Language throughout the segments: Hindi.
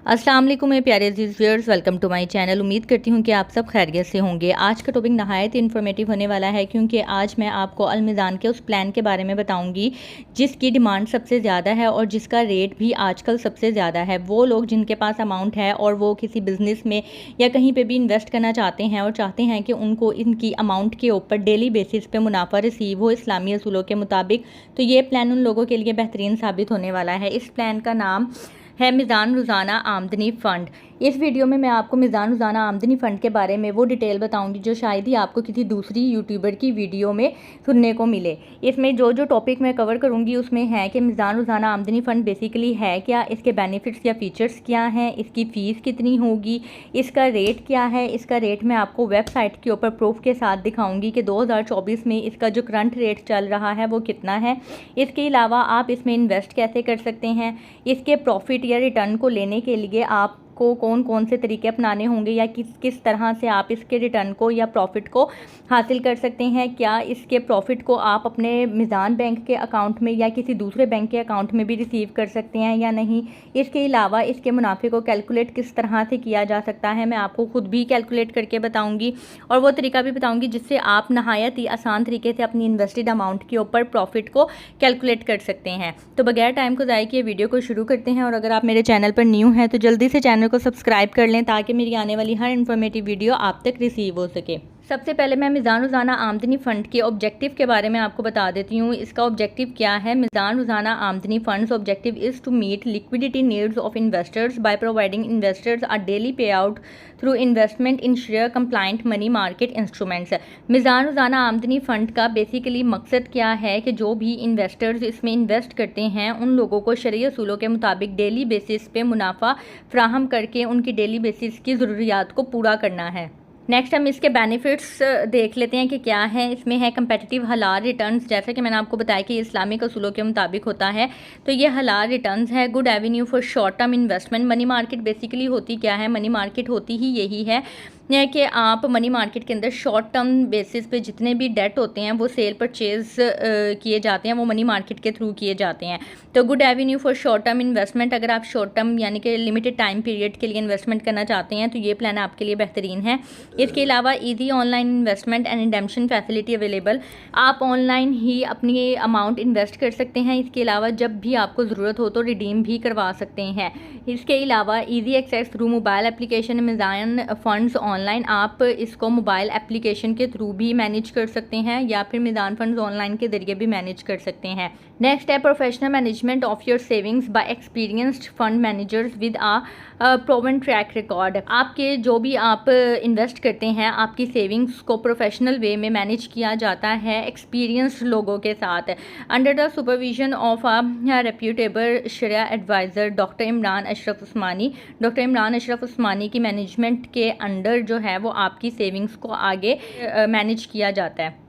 अस्सलाम वालेकुम मेरे प्यारे अजीज़ viewers, welcome to my channel. उम्मीद करती हूँ कि आप सब खैरियत से होंगे। आज का टॉपिक नहायत इन्फॉर्मेटिव होने वाला है क्योंकि आज मैं आपको अलमिज़ान के उस प्लान के बारे में बताऊँगी जिसकी डिमांड सबसे ज़्यादा है और जिसका रेट भी आजकल सबसे ज़्यादा है। वो लोग जिनके पास अमाउंट है और वो किसी बिज़नेस में या कहीं पर भी इन्वेस्ट करना चाहते हैं और चाहते हैं कि उनको इनकी अमाउंट के ऊपर डेली बेसिस पे मुनाफा रिसीव हो इस्लामी असूलों के मुताबिक, तो ये प्लान उन लोगों के लिए बेहतरीन साबित होने वाला है। इस प्लान का नाम है मीज़ान रोज़ाना आमदनी फ़ंड। इस वीडियो में मैं आपको मीज़ान रोज़ाना आमदनी फ़ंड के बारे में वो डिटेल बताऊंगी जो शायद ही आपको किसी दूसरी यूट्यूबर की वीडियो में सुनने को मिले। इसमें जो जो टॉपिक मैं कवर करूंगी उसमें है कि मीज़ान रोज़ाना आमदनी फ़ंड बेसिकली है क्या, इसके बेनिफिट्स या फ़ीचर्स क्या हैं, इसकी फ़ीस कितनी होगी, इसका रेट क्या है। इसका रेट मैं आपको वेबसाइट के ऊपर प्रूफ के साथ दिखाऊँगी कि 2024 में इसका जो करंट रेट चल रहा है वो कितना है। इसके अलावा आप इसमें इन्वेस्ट कैसे कर सकते हैं, इसके प्रॉफिट या रिटर्न को लेने के लिए आपको कौन कौन से तरीके अपनाने होंगे या किस किस तरह से आप इसके रिटर्न को या प्रॉफिट को हासिल कर सकते हैं। क्या इसके प्रॉफिट को आप अपने मीज़ान बैंक के अकाउंट में या किसी दूसरे बैंक के अकाउंट में भी रिसीव कर सकते हैं या नहीं। इसके अलावा इसके मुनाफे को कैलकुलेट किस तरह से किया जा सकता है, मैं आपको खुद भी कैलकुलेट करके बताऊँगी और वो तरीका भी बताऊँगी जिससे आप नहायत ही आसान तरीके से अपनी इन्वेस्टेड अमाउंट के ऊपर प्रॉफिट को कैलकुलेट कर सकते हैं। तो बगैर टाइम को ज़ाया किए वीडियो को शुरू करते हैं और अगर आप मेरे चैनल पर न्यू हैं तो जल्दी से चैनल को सब्सक्राइब कर लें ताकि मेरी आने वाली हर इन्फॉर्मेटिव वीडियो आप तक रिसीव हो सके। सबसे पहले मैं मीज़ान रोज़ाना आमदनी फ़ंड के ऑब्जेक्टिव के बारे में आपको बता देती हूँ। इसका ऑब्जेक्टिव क्या है। Meezan Rozana Amdani funds objective is to meet liquidity needs of investors by providing investors a daily pay out through investment in shariah compliant money market instruments. Meezan Rozana Amdani fund का बेसिकली मकसद क्या है कि जो भी इन्वेस्टर्स इसमें इन्वेस्ट करते हैं उन लोगों को शरई असूलों के मुताबिक डेली बेसिस पे मुनाफा फ्राहम करके उनकी डेली बेसिस की ज़रूरियात को पूरा करना है। नेक्स्ट हम इसके बेनिफिट्स देख लेते हैं कि क्या है। इसमें है कंपेटिटिव हलाल रिटर्न्स, जैसा कि मैंने आपको बताया कि इस्लामिक असूलों के मुताबिक होता है, तो ये हलाल रिटर्न्स है। Good Avenue for short term investment. Money market basically होती क्या है, मनी मार्केट होती ही यही है कि आप मनी मार्केट के अंदर शॉर्ट टर्म बेसिस पे जितने भी डेट होते हैं वो सेल परचेज किए जाते हैं, वो मनी मार्केट के थ्रू किए जाते हैं। तो good Avenue for short term investment, अगर आप शॉर्ट टर्म यानी कि लिमिटेड टाइम पीरियड के लिए इन्वेस्टमेंट करना चाहते हैं तो ये प्लान आपके लिए बेहतरीन है। इसके अलावा easy online investment and redemption facility available, आप ऑनलाइन ही अपनी अमाउंट इन्वेस्ट कर सकते हैं। इसके अलावा जब भी आपको ज़रूरत हो तो रिडीम भी करवा सकते हैं। इसके अलावा easy access through mobile application Meezan funds online, आप इसको मोबाइल एप्लीकेशन के थ्रू भी मैनेज कर सकते हैं या फिर मीज़ान फंड्स ऑनलाइन के ज़रिए भी मैनेज कर सकते हैं। नेक्स्ट है professional management of your savings by experienced fund managers with a proven track record. आपके जो भी आप इन्वेस्ट करते हैं आपकी सेविंग्स को प्रोफेशनल वे में मैनेज किया जाता है एक्सपीरियंस्ड लोगों के साथ, under the supervision of a reputable shariah adviser doctor Imran Ashraf Usmani. Doctor Imran Ashraf Usmani की मैनेजमेंट के अंडर जो है वो आपकी सेविंग्स को आगे मैनेज किया जाता है।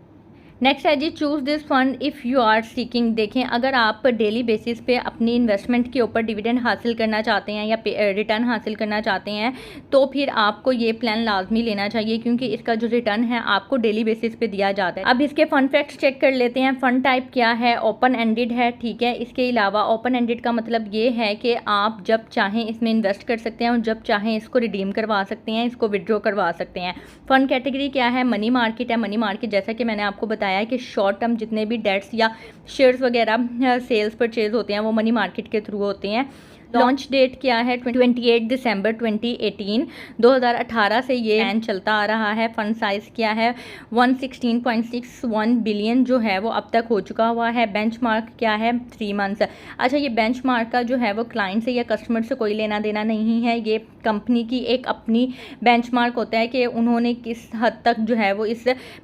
नेक्स्ट है जी choose this fund if you are seeking. देखें, अगर आप डेली बेसिस पे अपनी इन्वेस्टमेंट के ऊपर डिविडेंड हासिल करना चाहते हैं या रिटर्न हासिल करना चाहते हैं तो फिर आपको ये प्लान लाजमी लेना चाहिए क्योंकि इसका जो रिटर्न है आपको डेली बेसिस पे दिया जाता है। अब इसके फंड फैक्ट्स चेक कर लेते हैं। फंड टाइप क्या है, ओपन एंडेड है, ठीक है। इसके अलावा ओपन एंडेड का मतलब ये है कि आप जब चाहें इसमें इन्वेस्ट कर सकते हैं और जब चाहें इसको रिडीम करवा सकते हैं, इसको विड्रॉ करवा सकते हैं। फंड कैटेगरी क्या है, मनी मार्केट है। मनी मार्केट जैसा कि मैंने आपको बताया है कि शॉर्ट टर्म जितने भी डेट्स या शेयर्स वगैरह सेल्स परचेज होते हैं वो मनी मार्केट के थ्रू होते हैं। लॉन्च डेट क्या है, 28 दिसंबर 2018, 2018 से ये प्लान चलता आ रहा है। फंड साइज़ क्या है, 116.61 बिलियन जो है वो अब तक हो चुका हुआ है। बेंचमार्क क्या है, 3 मंथ्स। अच्छा, ये बेंचमार्क का जो है वो क्लाइंट से या कस्टमर से कोई लेना देना नहीं है, ये कंपनी की एक अपनी बेंचमार्क होता है कि उन्होंने किस हद तक जो है वो इस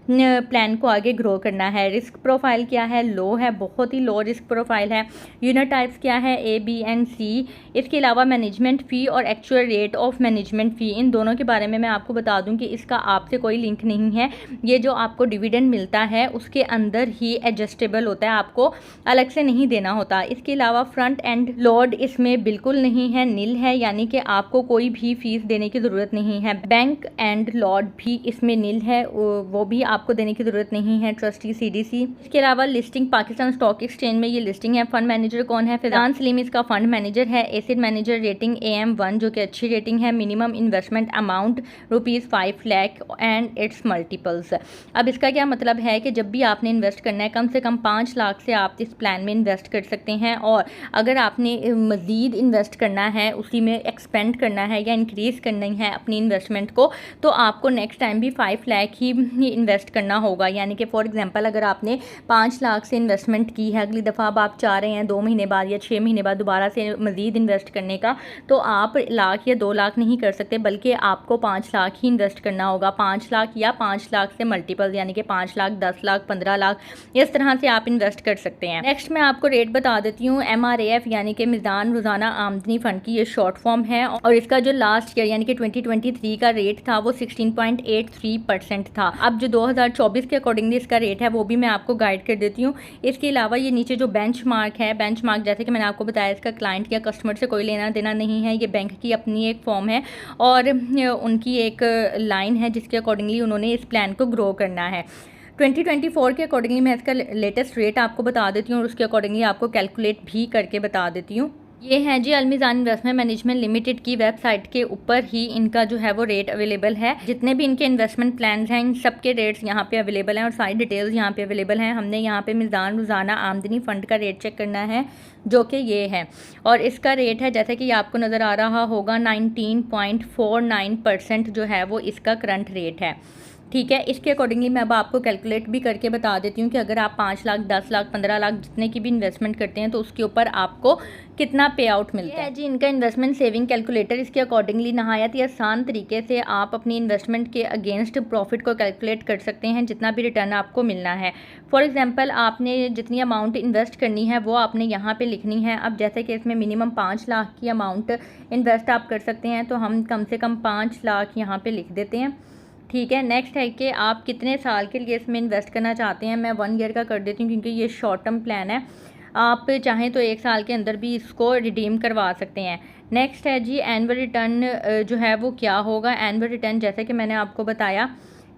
प्लान को आगे ग्रो करना है। रिस्क प्रोफाइल क्या है, लो है, बहुत ही लो रिस्क प्रोफाइल है। यूनिट टाइप्स क्या है, A, B एंड C। इसके अलावा मैनेजमेंट फ़ी और एक्चुअल रेट ऑफ मैनेजमेंट फ़ी, इन दोनों के बारे में मैं आपको बता दूं कि इसका आपसे कोई लिंक नहीं है। ये जो आपको डिविडेंड मिलता है उसके अंदर ही एडजस्टेबल होता है, आपको अलग से नहीं देना होता। इसके अलावा फ्रंट एंड लोड इसमें बिल्कुल नहीं है, नील है, यानी कि आपको कोई भी फीस देने की ज़रूरत नहीं है। बैंक एंड लोड भी इसमें नील है, वो भी आपको देने की ज़रूरत नहीं है। Trustee CDC। इसके अलावा लिस्टिंग पाकिस्तान स्टॉक एक्सचेंज में ये लिस्टिंग है। फंड मैनेजर कौन है, फैज़ान सलीम इसका फंड मैनेजर है। एसेट मैनेजर रेटिंग AM1 जो कि अच्छी रेटिंग है। Minimum investment amount ₹5 lakh and it's multiples. अब इसका क्या मतलब है कि जब भी आपने इन्वेस्ट करना है कम से कम 5 लाख से आप इस प्लान में इन्वेस्ट कर सकते हैं, और अगर आपने मज़ीद इन्वेस्ट करना है, उसी में एक्सपेंड करना है या इंक्रीज़ करनी है अपनी इन्वेस्टमेंट को, तो आपको नेक्स्ट टाइम भी 5 लाख ही इन्वेस्ट करना होगा। यानी कि फॉर एग्जांपल अगर आपने 5 लाख से इन्वेस्टमेंट की है, अगली दफ़ा अब आप चाह रहे हैं 2 महीने बाद या 6 महीने बाद दोबारा से मज़ीद इन्वेस्ट करने का, तो आप लाख या 2 लाख नहीं कर सकते, बल्कि आपको 5 लाख ही इन्वेस्ट करना होगा। 5 लाख या 5 लाख से मल्टीपल, यानी कि 5 लाख, 10 लाख, 15 लाख, इस तरह से आप इन्वेस्ट कर सकते हैं। नेक्स्ट मैं आपको रेट बता देती हूँ। MRAF यानी कि मीज़ान रोज़ाना आमदनी फ़ंड की ये शॉर्ट फॉर्म है, और इसका जो लास्ट ईयर यानी कि 2023 का रेट था वो 16.83% था। अब जो 2024 के अकॉर्डिंगली इसका रेट है वो भी मैं आपको गाइड कर देती हूँ। इसके अलावा ये नीचे जो बेंचमार्क है, बेंचमार्क जैसे कि मैंने आपको बताया इसका क्लाइंट या कस्टमर से कोई लेना देना नहीं है, ये बैंक की अपनी एक फॉर्म है और उनकी एक लाइन है जिसके अकॉर्डिंगली उन्होंने इस प्लान को ग्रो करना है। 2024 के अकॉर्डिंगली मैं इसका लेटेस्ट रेट आपको बता देती हूँ और उसके अकॉर्डिंगली आपको कैलकुलेट भी करके बता देती हूँ। ये है जी अलमीज़ान इन्वेस्टमेंट मैनेजमेंट लिमिटेड की वेबसाइट के ऊपर ही इनका जो है वो रेट अवेलेबल है। जितने भी इनके इन्वेस्टमेंट प्लान्स हैं इन सब के रेट्स यहाँ पे अवेलेबल हैं और सारी डिटेल्स यहाँ पे अवेलेबल हैं। हमने यहाँ पे मीज़ान रोज़ाना आमदनी फ़ंड का रेट चेक करना है जो कि ये है, और इसका रेट है जैसे कि आपको नज़र आ रहा होगा 19.49% जो है वो इसका करंट रेट है। ठीक है, इसके अकॉर्डिंगली मैं अब आपको कैलकुलेट भी करके बता देती हूँ कि अगर आप 5 लाख, 10 लाख, 15 लाख जितने की भी इन्वेस्टमेंट करते हैं तो उसके ऊपर आपको कितना पे आउट मिलता है। जी इनका इन्वेस्टमेंट सेविंग कैलकुलेटर। इसके अकॉर्डिंगली नहायत ही आसान तरीके से आप अपनी इन्वेस्टमेंट के अगेंस्ट प्रॉफिट को कैलकुलेट कर सकते हैं, जितना भी रिटर्न आपको मिलना है। फॉर एग्जांपल आपने जितनी अमाउंट इन्वेस्ट करनी है वो आपने यहाँ पे लिखनी है। अब जैसे कि इसमें मिनिमम 5 लाख की अमाउंट इन्वेस्ट आप कर सकते हैं, तो हम कम से कम 5 लाख यहाँ पर लिख देते हैं। ठीक है, नेक्स्ट है कि आप कितने साल के लिए इसमें इन्वेस्ट करना चाहते हैं। मैं 1 ईयर का कर देती हूँ क्योंकि ये शॉर्ट टर्म प्लान है। आप चाहें तो 1 साल के अंदर भी इसको रिडीम करवा सकते हैं। नेक्स्ट है जी एनुअल रिटर्न जो है वो क्या होगा। एनुअल रिटर्न जैसे कि मैंने आपको बताया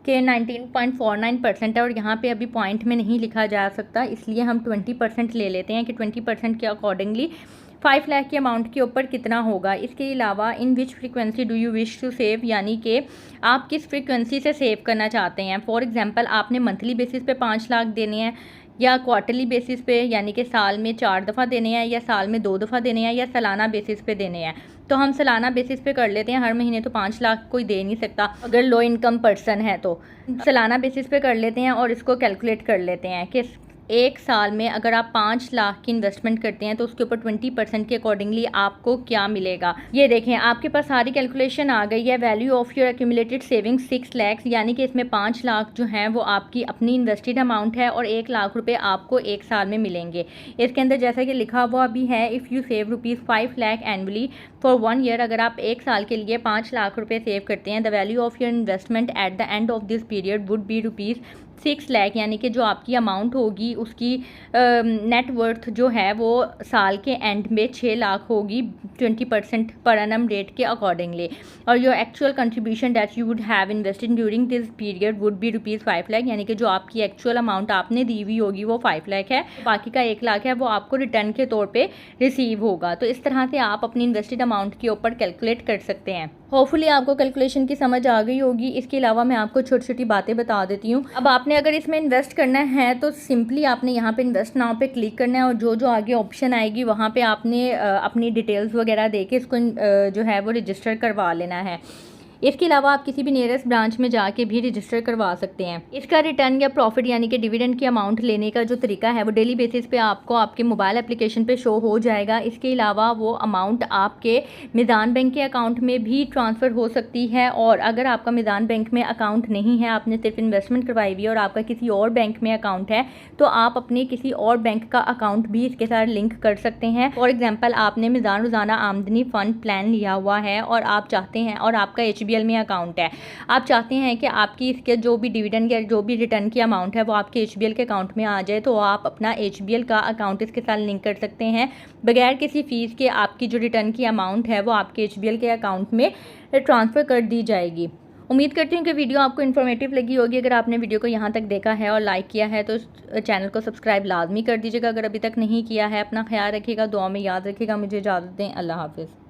कि 19.49% है, और यहाँ पे अभी पॉइंट में नहीं लिखा जा सकता, इसलिए हम 20% ले लेते हैं कि 20% के अकॉर्डिंगली 5 लाख के अमाउंट के ऊपर कितना होगा। इसके अलावा in which frequency do you wish to save, यानी कि आप किस फ्रीक्वेंसी से सेव करना चाहते हैं। फॉर एग्जांपल आपने मंथली बेसिस पे 5 लाख देने हैं या क्वार्टरली बेसिस पे, यानी कि साल में 4 दफ़ा देने हैं या साल में 2 दफ़ा देने हैं या सालाना बेसिस पे देने हैं। तो हम सालाना बेसिस पे कर लेते हैं। हर महीने तो 5 लाख कोई दे नहीं सकता अगर लो इनकम पर्सन है, तो सालाना बेसिस पे कर लेते हैं और इसको कैलकुलेट कर लेते हैं कि 1 साल में अगर आप 5 लाख की इन्वेस्टमेंट करते हैं तो उसके ऊपर 20% के अकॉर्डिंगली आपको क्या मिलेगा। ये देखें आपके पास सारी कैलकुलेशन आ गई है। Value of your accumulated saving 6 lakh, यानी कि इसमें 5 लाख जो हैं वो आपकी अपनी इन्वेस्टेड अमाउंट है और 1 लाख रुपए आपको 1 साल में मिलेंगे। इसके अंदर जैसा कि लिखा हुआ भी है, if you save ₹5 lakh annually for 1 year, अगर आप 1 साल के लिए 5 लाख रुपए सेव करते हैं, the value of your investment at the end of this period would be ₹6 lakh, यानी कि जो आपकी अमाउंट होगी उसकी नेट वर्थ जो है वो साल के एंड में 6 लाख होगी 20% पर एनम रेट के अकॉर्डिंगली। और your actual contribution that you would have invested during this period would be ₹5 lakh, यानी कि जो आपकी एक्चुअल अमाउंट आपने दी हुई होगी वो 5 लाख है, बाकी का 1 लाख है वो आपको रिटर्न के तौर पे रिसीव होगा। तो इस तरह से आप अपनी इन्वेस्टेड अमाउंट के ऊपर कैलकुलेट कर सकते हैं। होपफुली आपको कैलकुलेशन की समझ आ गई होगी। इसके अलावा मैं आपको छोटी छोटी बातें बता देती हूँ। अब आपने अगर इसमें इन्वेस्ट करना है तो सिंपली आपने यहाँ पे इन्वेस्ट नाउ पे क्लिक करना है और जो जो आगे ऑप्शन आएगी वहाँ पे आपने अपनी डिटेल्स वगैरह दे के इसको जो है वो रजिस्टर करवा लेना है। इसके अलावा आप किसी भी नियरेस्ट ब्रांच में जाके भी रजिस्टर करवा सकते हैं। इसका रिटर्न या प्रॉफिट यानी कि डिविडेंड की अमाउंट लेने का जो तरीका है वो डेली बेसिस पे आपको आपके मोबाइल एप्लीकेशन पे शो हो जाएगा। इसके अलावा वो अमाउंट आपके मीज़ान बैंक के अकाउंट में भी ट्रांसफ़र हो सकती है, और अगर आपका मीज़ान बैंक में अकाउंट नहीं है, आपने सिर्फ इन्वेस्टमेंट करवाई हुई है और आपका किसी और बैंक में अकाउंट है, तो आप अपने किसी और बैंक का अकाउंट भी इसके साथ लिंक कर सकते हैं। फॉर एग्जाम्पल आपने मीज़ान रोज़ाना आमदनी फ़ंड प्लान लिया हुआ है और आप चाहते हैं, और आपका HBL में अकाउंट है, आप चाहते हैं कि आपकी इसके जो भी डिविडेंड या जो भी रिटर्न की अमाउंट है वो आपके HBL के अकाउंट में आ जाए, तो आप अपना HBL का अकाउंट इसके साथ लिंक कर सकते हैं बगैर किसी फ़ीस के। आपकी जो रिटर्न की अमाउंट है वो आपके HBL के अकाउंट में ट्रांसफ़र कर दी जाएगी। उम्मीद करती हूँ कि वीडियो आपको इन्फॉर्मेटिव लगी होगी। अगर आपने वीडियो को यहाँ तक देखा है और लाइक किया है तो चैनल को सब्सक्राइब लाजमी कर दीजिएगा अगर अभी तक नहीं किया है। अपना ख्याल रखिएगा, दुआ में याद रखिएगा। मुझे इजाज़त दें। अल्लाह हाफ़िज़।